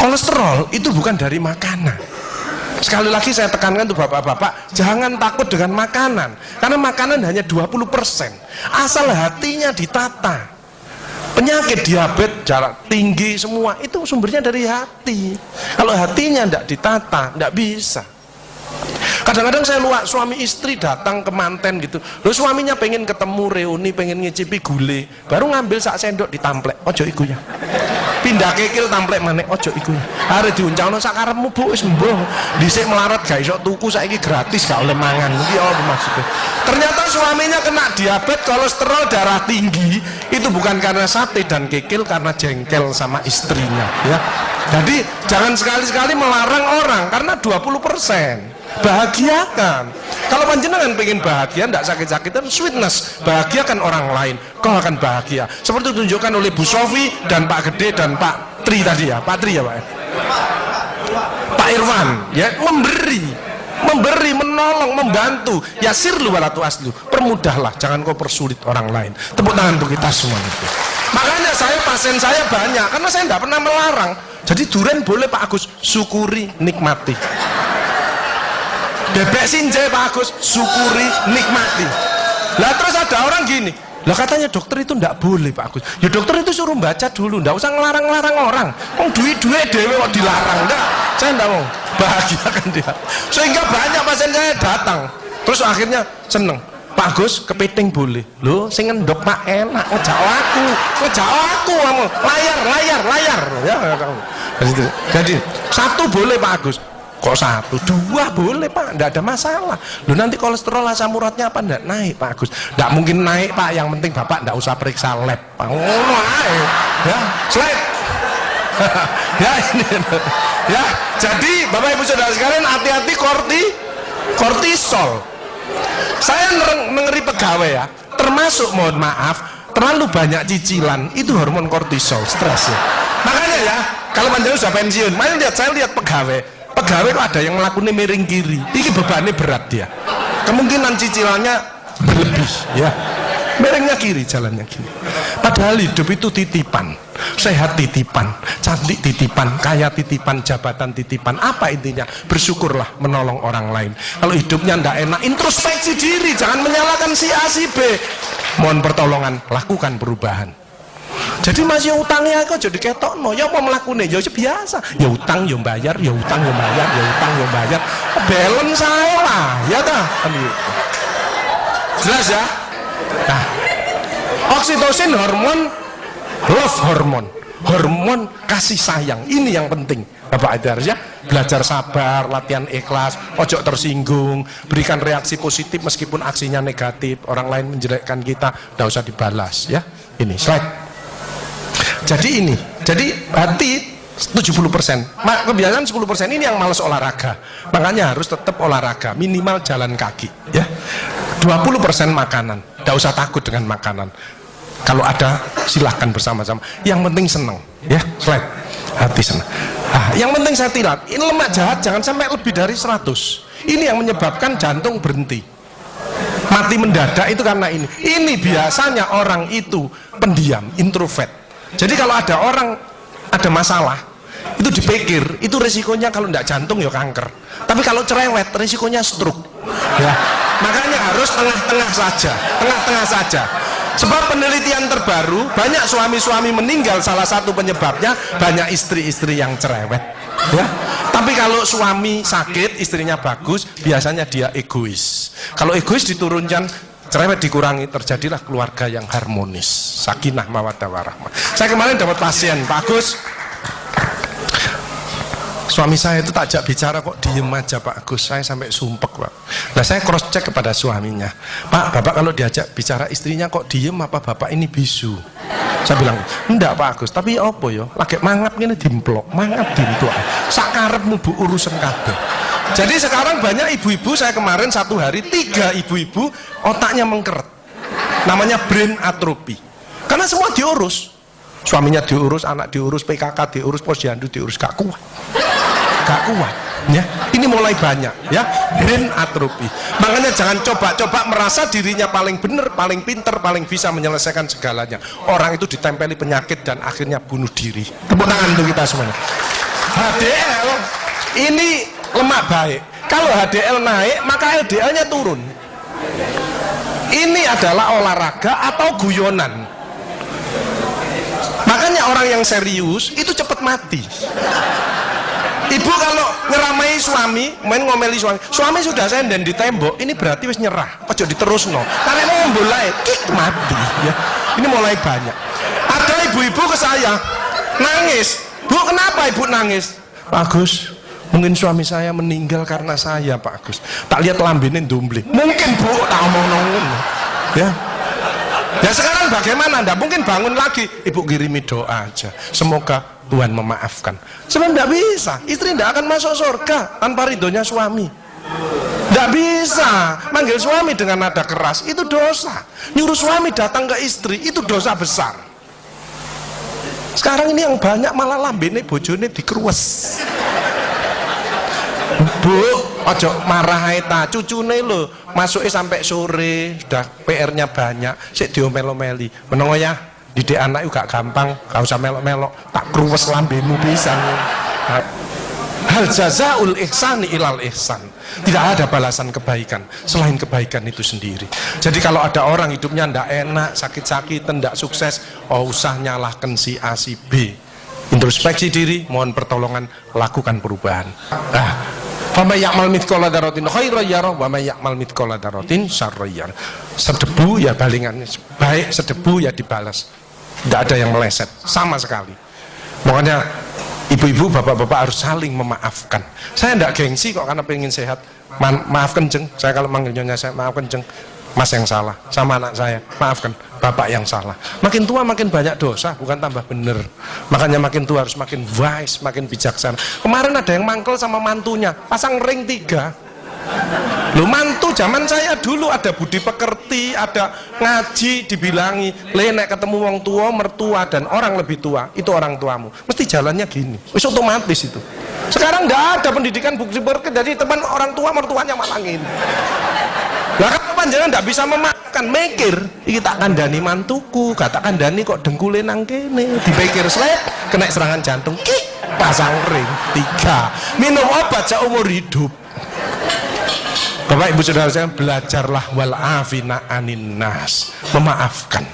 Kolesterol itu bukan dari makanan. Sekali lagi saya tekankan tuh bapak-bapak, jangan takut dengan makanan, karena makanan hanya 20%, asal hatinya ditata. Penyakit diabetes, darah tinggi, semua itu sumbernya dari hati. Kalau hatinya tidak ditata, tidak bisa. Kadang-kadang saya lihat suami istri datang ke manten gitu, loh suaminya pengen ketemu reuni, pengen ngicipi gule, baru ngambil sak sendok ditamplek, ojo iku ya. Pindah kekil tamplek manek, ojo iku ya. Are diuncangno sak karepmu Bu, wis mbuh. Dhisik melarat gak iso tuku, saiki gratis gak oleh mangan. Iki apa maksudnya? Ternyata suaminya kena diabetes, kolesterol, darah tinggi, itu bukan karena sate dan kekil, karena jengkel sama istrinya ya. Jadi jangan sekali-sekali melarang orang karena 20%. Bahagiakan. Kalau panjenengan pengen bahagia, tidak sakit-sakitan, sweetness, bahagiakan orang lain, kau akan bahagia. Seperti ditunjukkan oleh Bu Sofi dan Pak Gede dan Pak Tri tadi ya, Pak Tri ya Pak. Pak Irwan ya, memberi, menolong, membantu. Yasirlu walatu aslu, permudahlah, jangan kau persulit orang lain. Tepuk tangan untuk kita semua itu. Makanya pasien saya banyak, karena saya tidak pernah melarang. Jadi durian boleh Pak Agus, syukuri, nikmati. Bebek sinjai Pak Agus, syukuri, nikmati. Lah terus ada orang gini, lah katanya dokter itu ndak boleh Pak Agus. Ya dokter itu suruh baca dulu, ndak usah ngelarang-larang orang. Duit-duit dewe kok dilarang, enggak. Saya ndak mau, bahagiakan dia. Sehingga banyak pasien saya datang, terus akhirnya seneng. Pak Agus, kepiting boleh. Loh, sing ngendok Pak enak, ngejak aku kamu. Layar. Ya, jadi satu boleh Pak Agus. Kok satu, dua boleh Pak, enggak ada masalah. Loh nanti kolesterol asam uratnya apa enggak naik Pak Agus? Enggak mungkin naik Pak, yang penting Bapak enggak usah periksa lab. Pak, ngono ae. Ya, slide. Ya ini. Ya, jadi Bapak Ibu Saudara sekalian hati-hati kortisol. Saya ngeri pegawai ya, termasuk mohon maaf, terlalu banyak cicilan, itu hormon kortisol, stres ya. Makanya ya, kalau panjenengan sudah pensiun, saya lihat pegawai kok ada yang melakukan miring kiri, ini bebannya berat dia, kemungkinan cicilannya berlebih ya, miringnya kiri, jalannya kiri. Padahal hidup itu titipan, sehat titipan, cantik titipan, kaya titipan, jabatan titipan. Apa intinya? Bersyukurlah, menolong orang lain. Kalau hidupnya ndak enak, introspeksi diri, jangan menyalahkan si A si B, mohon pertolongan, lakukan perubahan. Jadi masih utangnya kok jadi ketok no, ya apa melakukannya, ya biasa, ya utang ya bayar, ya utang ya bayar, ya utang ya bayar, balance saya lah, ya dah, jelas ya. Nah, oksitosin hormon love hormon kasih sayang, ini yang penting Bapak Ibu ya. Belajar sabar, latihan ikhlas, ojo tersinggung, berikan reaksi positif meskipun aksinya negatif, orang lain menjelekkan kita, tidak usah dibalas ya. Ini slide. Jadi hati 70%, kebiasaan 10% ini yang malas olahraga, makanya harus tetap olahraga, minimal jalan kaki ya. 20% makanan, tidak usah takut dengan makanan, kalau ada silahkan bersama-sama, yang penting senang ya. Slide, hati senang. Yang penting saya tirat, ini lemak jahat jangan sampai lebih dari 100, ini yang menyebabkan jantung berhenti, mati mendadak itu karena ini biasanya orang itu pendiam, introvert. Jadi kalau ada orang ada masalah itu dipikir, itu resikonya kalau tidak jantung ya kanker, tapi kalau cerewet resikonya stroke ya. Makanya harus tengah-tengah saja. Sebab penelitian terbaru, banyak suami-suami meninggal, salah satu penyebabnya banyak istri-istri yang cerewet ya. Tapi kalau suami sakit, istrinya bagus, biasanya dia egois. Kalau egois diturunkan, cerewet dikurangi, terjadilah keluarga yang harmonis, sakinah mawaddah warahmah. Saya kemarin dapat pasien, Pak Agus, suami saya itu tak ajak bicara kok diem aja Pak Agus, saya sampai sumpek Pak. Nah saya cross check kepada suaminya, Pak, Bapak kalau diajak bicara istrinya kok diem, apa Bapak ini bisu? Saya bilang, enggak Pak Agus, tapi apa ya, lagi mangap gini dimplok, sakarepmu Bu urusan kabeh. Jadi sekarang banyak ibu-ibu, saya kemarin satu hari 3 ibu-ibu otaknya mengkeret, namanya brain atrophy, karena semua diurus, suaminya diurus, anak diurus, PKK diurus, posyandu diurus, gak kuat ya. Ini mulai banyak ya, brain atrophy. Makanya jangan coba-coba merasa dirinya paling benar, paling pinter, paling bisa menyelesaikan segalanya. Orang itu ditempeli penyakit dan akhirnya bunuh diri. Tepuk tangan untuk kita semuanya. HDL ini lemak baik. Kalau HDL naik, maka LDL-nya turun. Ini adalah olahraga atau guyonan. Makanya orang yang serius itu cepat mati. Ibu kalau ngeramai suami, main ngomeli suami sudah senden di tembok, ini berarti wis nyerah. Ojo diterusno. Karena mau mulai mati ya. Ini mulai banyak. Ada ibu-ibu ke saya nangis. Bu, kenapa ibu nangis? Pak Agus, mungkin suami saya meninggal karena saya, Pak Agus. Tak lihat lambene ndumbling. Mungkin Bu, tak omong-omong. Ya. Ya sekarang bagaimana? Anda mungkin bangun lagi, ibu kirimi doa aja. Semoga Tuhan memaafkan. Sebab tidak bisa, istri tidak akan masuk surga tanpa ridhonya suami. Tidak bisa manggil suami dengan nada keras, itu dosa. Nyuruh suami datang ke istri, itu dosa besar. Sekarang ini yang banyak malah lambene bojone dikeruwes. Bu, ojo marah ta, cucune lho, masuknya sampai sore, sudah PR-nya banyak, sik diomel-omeli. Menengo ya, didik anak juga gampang, gak usah melok-melok, tak kruwes lambemu pisan. Hal jazaul ihsani ilal ihsan. Tidak ada balasan kebaikan selain kebaikan itu sendiri. Jadi kalau ada orang hidupnya ndak enak, sakit-sakitan, ndak sukses, oh usah nyalahkan si A si B. Introspeksi diri, mohon pertolongan, lakukan perubahan. Fama ya'mal mithqala dzarratin khairan yarah wa may ya'mal mithqala dzarratin syarran yarah. Sedebu ya balingannya baik, sedebu ya dibalas. Tidak ada yang meleset sama sekali. Makanya ibu-ibu, bapak-bapak harus saling memaafkan. Saya tidak gengsi kok karena pengen sehat. Maaf kenceng, saya kalau manggil nyonya saya maaf kenceng. Mas yang salah, sama anak saya, maafkan, bapak yang salah. Makin tua makin banyak dosa, bukan tambah bener. Makanya makin tua harus makin wise, makin bijaksana. Kemarin ada yang mangkel sama mantunya, pasang ring 3. Loh, mantu zaman saya dulu ada budi pekerti, ada ngaji, dibilangi, nek ketemu wong tua, mertua dan orang lebih tua, itu orang tuamu. Mesti jalannya gini, wis otomatis itu. Sekarang nggak ada pendidikan budi pekerti, jadi teman orang tua mertuanya malah gini. Lah kan panjenengan ndak bisa memakan, mikir, iki tak kandhani mantuku, gak tak kandhani kok dengkule nang kene, dipikir slep, kena serangan jantung, pasang ring 3, minum obat seumur hidup. Bapak Ibu Saudara saya, belajarlah wal afina anin nas, memaafkan.